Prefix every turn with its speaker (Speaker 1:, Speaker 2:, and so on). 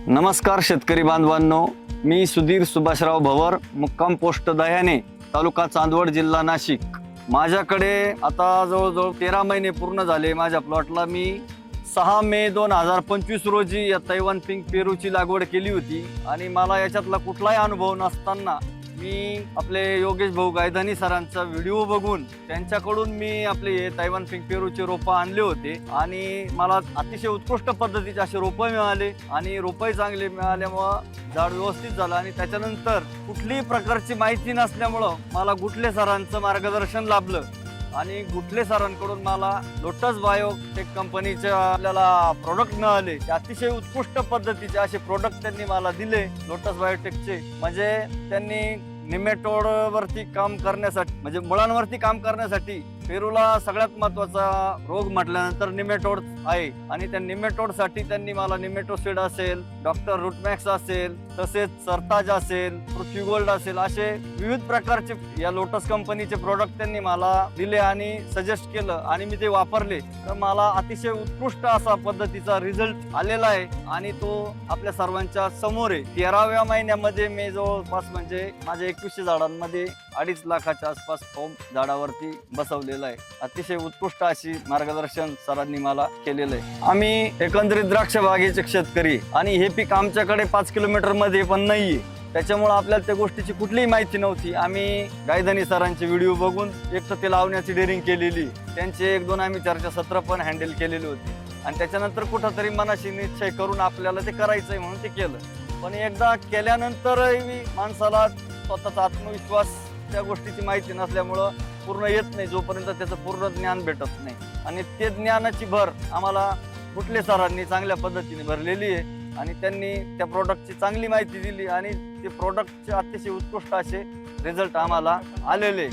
Speaker 1: नमस्कार शेतकरी बांधवांनो, मी सुधीर सुभाषराव भवर, मुक्काम पोस्ट दह्याने, तालुका चांदवड, जिल्हा नाशिक। माझ्याकडे आता जवळजवळ 13 महिने पूर्ण झाले। माझ्या प्लॉटला मी 6 मे 2025 रोजी या तैवान पिंक पेरूची लागवड केली होती आणि मला याच्यातला कुठलाही अनुभव नसताना मी आपले योगेश भाऊ गायधनी सरांचा व्हिडिओ बघून त्यांच्याकडून मी आपले हे तैवान पिंक पेरूचे रोपं आणले होते आणि मला अतिशय उत्कृष्ट पद्धतीचे असे रोपं मिळाले आणि रोपंही चांगले मिळाल्यामुळं झाड व्यवस्थित झालं। आणि त्याच्यानंतर कुठलीही प्रकारची माहिती नसल्यामुळं मला गुटले सरांचं मार्गदर्शन लाभलं आणि गुटले सरांकडून मला लोटस बायोटेक कंपनीचे आपल्याला प्रोडक्ट मिळाले। ते अतिशय उत्कृष्ट पद्धतीचे असे प्रोडक्ट त्यांनी मला दिले लोटस बायोटेकचे। म्हणजे त्यांनी निमेटोड वरती काम करण्यासाठी, म्हणजे मुळांवरती काम करण्यासाठी पेरूला सगळ्यात महत्वाचा रोग म्हटल्यानंतर निमेटोड आहे आणि त्या निमेटोड साठी त्यांनी मला निमेटोसिड असेल, डॉक्टर रूटमॅक्स असेल, तसेच सरताज असेल, पृथ्वी गोल्ड असेल, असे विविध प्रकारचे या लोटस कंपनीचे प्रोडक्ट त्यांनी मला दिले आणि सजेस्ट केलं आणि मी ते वापरले। तर मला अतिशय उत्कृष्ट असा पद्धतीचा रिझल्ट आलेला आहे आणि तो आपल्या सर्वांच्या समोर आहे। 13व्या महिन्यामध्ये मी जवळपास म्हणजे माझ्या 2100 झाडांमध्ये 2.5 लाखाच्या आसपास फॉर्म झाडावरती बसवलेला आहे। अतिशय उत्कृष्ट अशी मार्गदर्शन सरांनी मला केलेलं आहे। आम्ही एकंदरीत द्राक्ष बागेचे शेतकरी आणि हे पीक आमच्याकडे 5 किलोमीटर मध्ये पण नाहीये, त्याच्यामुळे आपल्याला त्या गोष्टीची कुठलीही माहिती नव्हती। आम्ही गायधनी सरांचे व्हिडिओ बघून एक तर ते लावण्याची डेअरिंग केलेली, त्यांचे 1-2 आम्ही चर्चासत्र पण हँडल केलेले होते आणि त्याच्यानंतर कुठंतरी मनाशी निश्चय करून आपल्याला ते करायचंय म्हणून ते केलं। पण एकदा केल्यानंतरही माणसाला स्वतःचा आत्मविश्वास त्या गोष्टीची माहिती नसल्यामुळं पूर्ण येत नाही, जोपर्यंत त्याचं पूर्ण ज्ञान भेटत नाही। आणि ते ज्ञानाची भर आम्हाला गुटले सरांनी चांगल्या पद्धतीने भरलेली आहे आणि त्यांनी त्या प्रोडक्टची चांगली माहिती दिली आणि ते प्रोडक्टचे अतिशय उत्कृष्ट असे रिझल्ट आम्हाला आलेले।